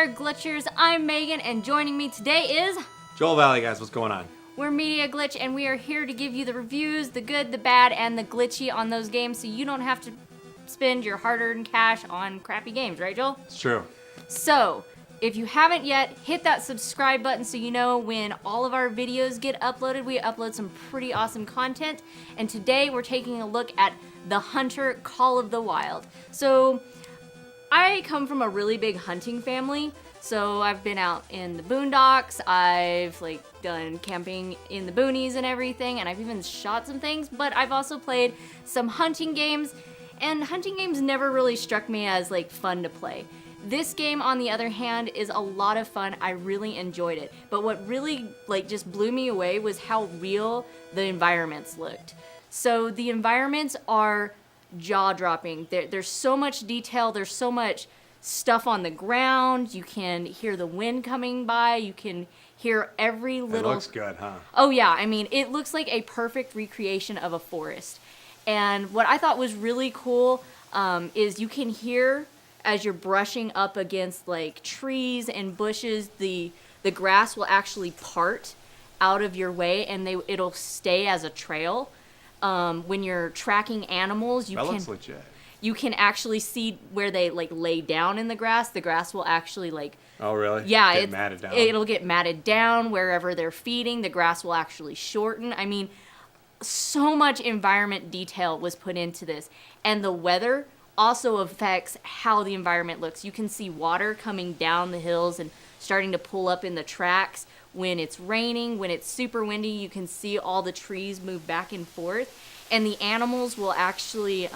there, Glitchers. I'm Megan, and joining me today is... Joel VALLIE, guys. What's going on? We're Media Glitch, and we are here to give you the reviews, the good, the bad, and the glitchy on those games, so you don't have to spend your hard-earned cash on crappy games, right, Joel? It's true. So, if you haven't yet, hit that subscribe button so you know when all of our videos get uploaded. We upload some pretty awesome content, and today we're taking a look at The Hunter Call of the Wild. So, I come from a really big hunting family, so I've been out in the boondocks, I've done camping in the boonies and everything, and I've even shot some things, but I've also played some hunting games, and hunting games never really struck me as fun to play. This game, on the other hand, is a lot of fun. I really enjoyed it, but what really just blew me away was how real the environments looked. So the environments are jaw-dropping. There's so much detail, there's so much stuff on the ground, you can hear the wind coming by, you can hear every little... It looks good, huh? Oh yeah, I mean, it looks like a perfect recreation of a forest. And what I thought was really cool is you can hear, as you're brushing up against trees and bushes, the grass will actually part out of your way, and it'll stay as a trail. When you're tracking animals, that looks legit. You can actually see where they lay down in the grass. The grass will actually Oh really? Yeah, get matted down. It'll get matted down wherever they're feeding. The grass will actually shorten. I mean, so much environment detail was put into this, and the weather also affects how the environment looks. You can see water coming down the hills and starting to pull up in the tracks. When it's raining, when it's super windy, you can see all the trees move back and forth. And the animals will actually,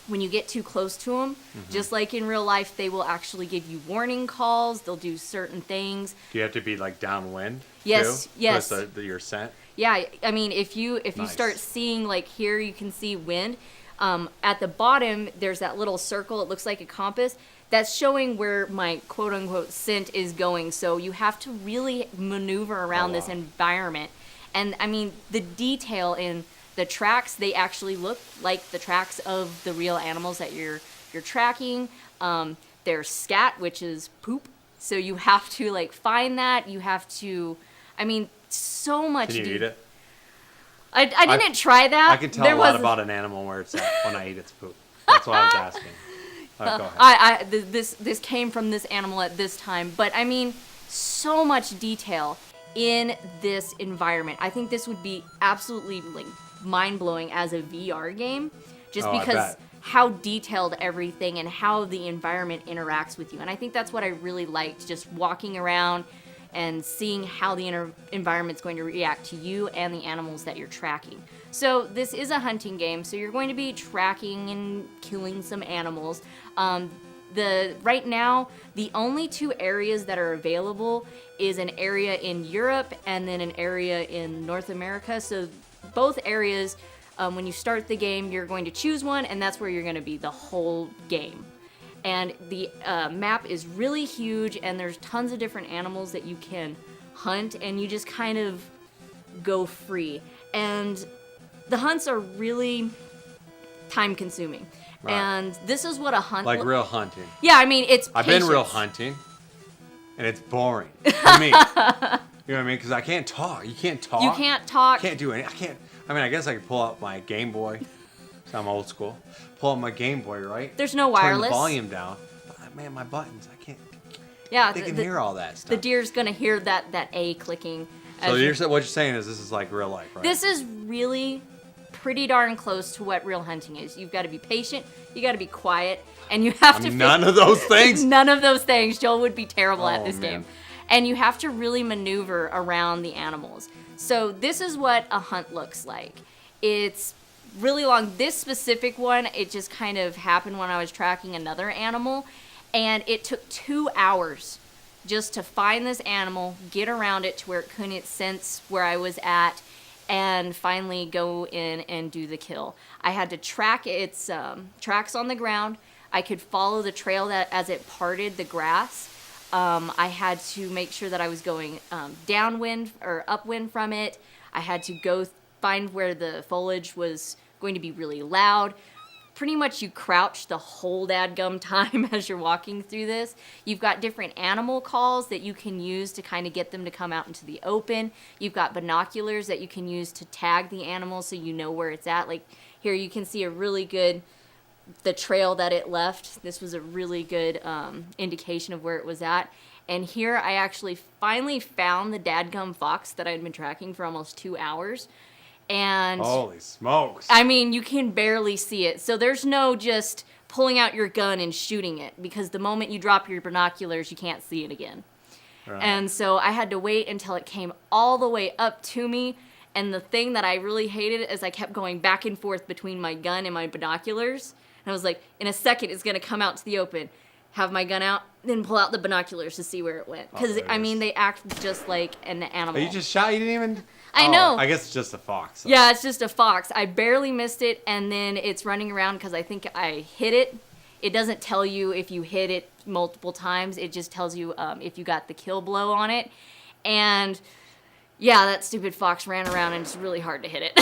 when you get too close to them, just like in real life, they will actually give you warning calls. They'll do certain things. Do you have to be downwind? Yes, too, yes. With your scent? Yeah, I mean, if you Nice. start seeing, here you can see wind. At the bottom, there's that little circle. It looks like a compass. That's showing where my quote-unquote scent is going. So you have to really maneuver around this environment. And, I mean, the detail in the tracks, they actually look like the tracks of the real animals that you're tracking. There's scat, which is poop. So you have to, find that. You have to, I mean, so much. Can you eat it? I didn't try that. I can tell a lot about an animal where it's at when I eat its poop. That's why I was asking. Go ahead. This came from this animal at this time, but I mean, so much detail in this environment. I think this would be absolutely mind-blowing as a VR game, just because how detailed everything and how the environment interacts with you. And I think that's what I really liked, just walking around and seeing how the environment's going to react to you and the animals that you're tracking. So this is a hunting game, so you're going to be tracking and killing some animals. Right now, the only two areas that are available is an area in Europe and then an area in North America. So both areas, when you start the game, you're going to choose one, and that's where you're going to be the whole game. And the map is really huge, and there's tons of different animals that you can hunt, and you just kind of go free. And the hunts are really time-consuming. Right. And this is what a hunt... real hunting. Yeah, I mean, it's I've patience. been real hunting, and it's boring for me. You know what I mean? Because I can't talk. You can't talk. You can't talk. Can't do anything. I guess I could pull out my Game Boy. So I'm old school. Pull out my Game Boy, right? There's no wireless. Turn the volume down. But, man, my buttons, I can't... Yeah, they can hear all that stuff. The deer's going to hear that A clicking. So what you're saying is this is like real life, right? This is really pretty darn close to what real hunting is. You've got to be patient, you got to be quiet, and you have to... None of those things? None of those things. Joel would be terrible at this man. game. And you have to really maneuver around the animals. So this is what a hunt looks like. It's really long. This specific one, it just kind of happened when I was tracking another animal, and it took 2 hours just to find this animal, get around it to where it couldn't sense where I was at, and finally go in and do the kill. I had to track its tracks on the ground. I could follow the trail that as it parted the grass. I had to make sure that I was going downwind or upwind from it. I had to go find where the foliage was going to be really loud, pretty much you crouch the whole dadgum time as you're walking through this. You've got different animal calls that you can use to kind of get them to come out into the open. You've got binoculars that you can use to tag the animal so you know where it's at. Like here you can see a really good, the trail that it left. This was a really good indication of where it was at. And here I actually finally found the dadgum fox that I'd been tracking for almost 2 hours. And holy smokes. I mean, you can barely see it. So there's no just pulling out your gun and shooting it, because the moment you drop your binoculars, you can't see it again. Right. And so I had to wait until it came all the way up to me. And the thing that I really hated is I kept going back and forth between my gun and my binoculars. And I was like, in a second, it's going to come out to the open. Have my gun out, then pull out the binoculars to see where it went. Because, I mean, they act just like an animal. You just shot? You didn't even... I know. I guess it's just a fox. So. Yeah, it's just a fox. I barely missed it, and then it's running around because I think I hit it. It doesn't tell you if you hit it multiple times. It just tells you if you got the kill blow on it. And, yeah, that stupid fox ran around, and it's really hard to hit it.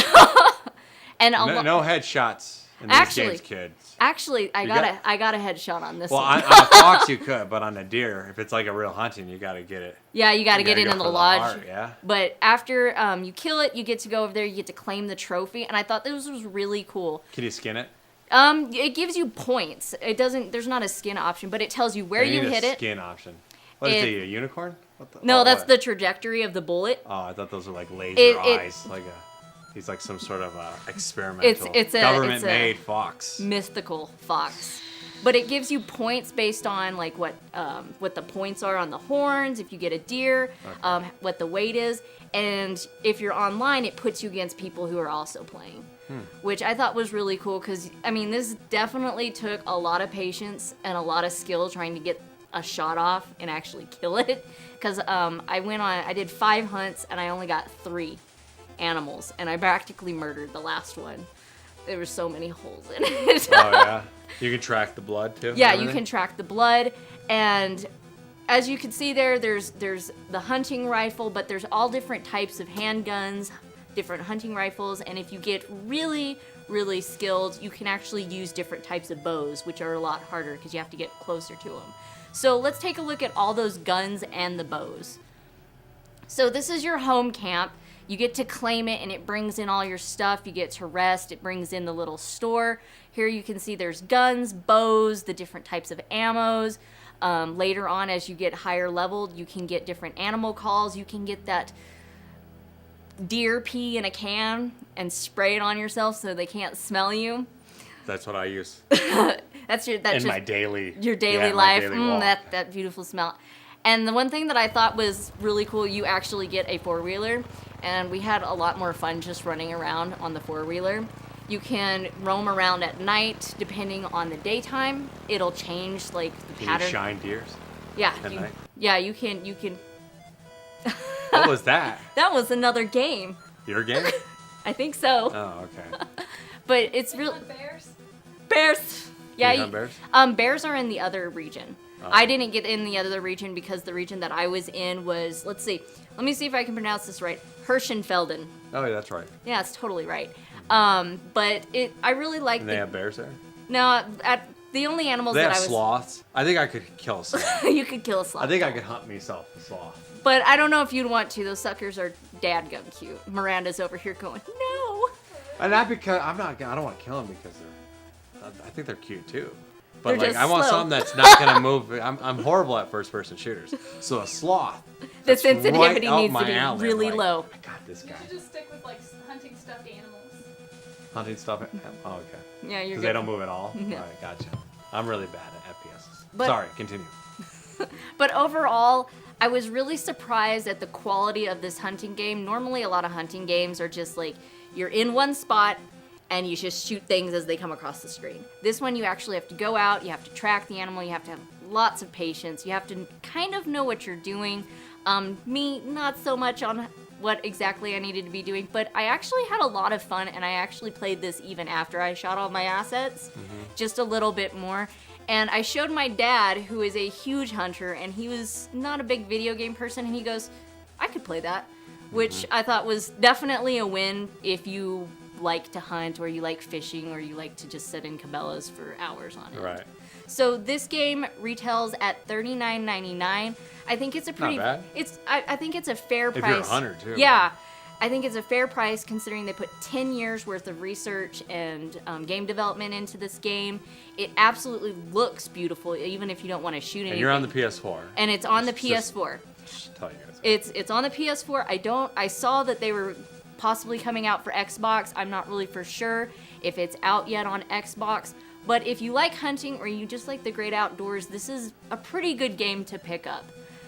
And no headshots in these games, kids. Actually, I got a headshot on this one. On a fox you could, but on a deer, if it's like a real hunting, you got to get it. Yeah, you got to get it in the lodge. Heart, yeah. But after you kill it, you get to go over there. You get to claim the trophy, and I thought this was really cool. Can you skin it? It gives you points. It doesn't. There's not a skin option, but it tells you where you hit it. Skin option. What is it? A unicorn? No, that's the trajectory of the bullet. Oh, I thought those were like laser eyes, like a. He's like some sort of experimental, government-made fox. Mythical fox. But it gives you points based on like what the points are on the horns, if you get a deer, what the weight is. And if you're online, it puts you against people who are also playing. Which I thought was really cool because, I mean, this definitely took a lot of patience and a lot of skill trying to get a shot off and actually kill it. Because I did 5 hunts and I only got 3 animals, and I practically murdered the last one. There were so many holes in it. Oh yeah, you can track the blood too. Yeah, you can track the blood, and as you can see there's the hunting rifle, but there's all different types of handguns, different hunting rifles, and if you get really, really skilled, you can actually use different types of bows, which are a lot harder because you have to get closer to them. So let's take a look at all those guns and the bows. So this is your home camp. You get to claim it, and it brings in all your stuff. You get to rest. It brings in the little store. Here you can see there's guns, bows, the different types of ammos. Later on, as you get higher leveled, you can get different animal calls. You can get that deer pee in a can and spray it on yourself so they can't smell you. That's what I use. My daily life. Walk. That beautiful smell. And the one thing that I thought was really cool, you actually get a 4-wheeler, and we had a lot more fun just running around on the 4-wheeler. You can roam around at night, depending on the daytime. It'll change like the pattern. Can you shine deers? Yeah. At night? Yeah, you can. What was that? That was another game. Your game? I think so. Oh, okay. But it's real. Bears? Bears. Yeah. You hunt bears? Bears are in the other region. Oh. I didn't get in the other region because the region that I was in was, let me see if I can pronounce this right, Hirschenfelden. Oh, yeah, that's right. Yeah, it's totally right. But I really like. And they have bears there? No, the only animals they that have I was. sloths. I think I could kill a sloth. You could kill a sloth. I think I could hunt myself a sloth. But I don't know if you'd want to. Those suckers are dadgum cute. Miranda's over here going, no. And not because I don't want to kill them because I think they're cute too. But They're like, just I want slow. something that's not gonna move. I'm horrible at first-person shooters. So a sloth. The that's sensitivity right needs up to my be alley. really I'm like, low. I got this You guy. should just stick with like hunting stuffed animals. Hunting stuff. Oh, okay. Yeah, you're Because good. they don't move at all. No. All right, gotcha. I'm really bad at FPSs. But- Sorry, continue. But overall, I was really surprised at the quality of this hunting game. Normally, a lot of hunting games are just like, you're in one spot, and you just shoot things as they come across the screen. This one, you actually have to go out, you have to track the animal, you have to have lots of patience, you have to kind of know what you're doing. Me, not so much on what exactly I needed to be doing, but I actually had a lot of fun, and I actually played this even after I shot all my assets, just a little bit more. And I showed my dad, who is a huge hunter, and he was not a big video game person, and he goes, I could play that, which I thought was definitely a win if you like to hunt, or you like fishing, or you like to just sit in Cabela's for hours on it. Right. So this game retails at $39.99. I think it's a pretty. Not bad. I think it's a fair price. If you're a hunter too. Yeah. I think it's a fair price considering they put 10 years worth of research and game development into this game. It absolutely looks beautiful, even if you don't want to shoot anything. And you're on the PS4. And it's on the PS4. Just tell you guys. It's on the PS4. I saw that they were possibly coming out for Xbox. I'm not really for sure if it's out yet on Xbox. But if you like hunting or you just like the great outdoors, this is a pretty good game to pick up.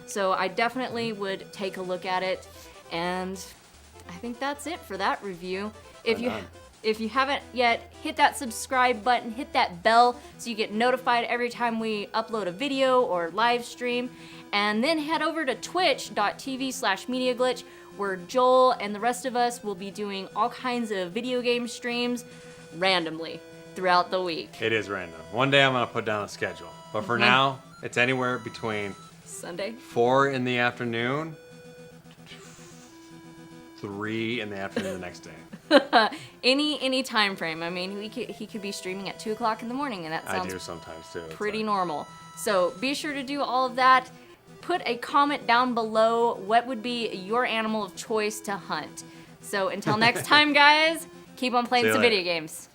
So I definitely would take a look at it. And I think that's it for that review. If you haven't yet, hit that subscribe button, hit that bell so you get notified every time we upload a video or live stream. And then head over to twitch.tv/MediaGlitch, where Joel and the rest of us will be doing all kinds of video game streams randomly throughout the week. It is random. One day I'm going to put down a schedule. But for now, it's anywhere between Sunday 4 in the afternoon, 3 in the afternoon the next day. Any time frame. I mean, he could be streaming at 2 o'clock in the morning, and that sounds I do sometimes too. It's pretty like, normal. So be sure to do all of that. Put a comment down below. What would be your animal of choice to hunt? So until next time, guys, keep on playing some video games.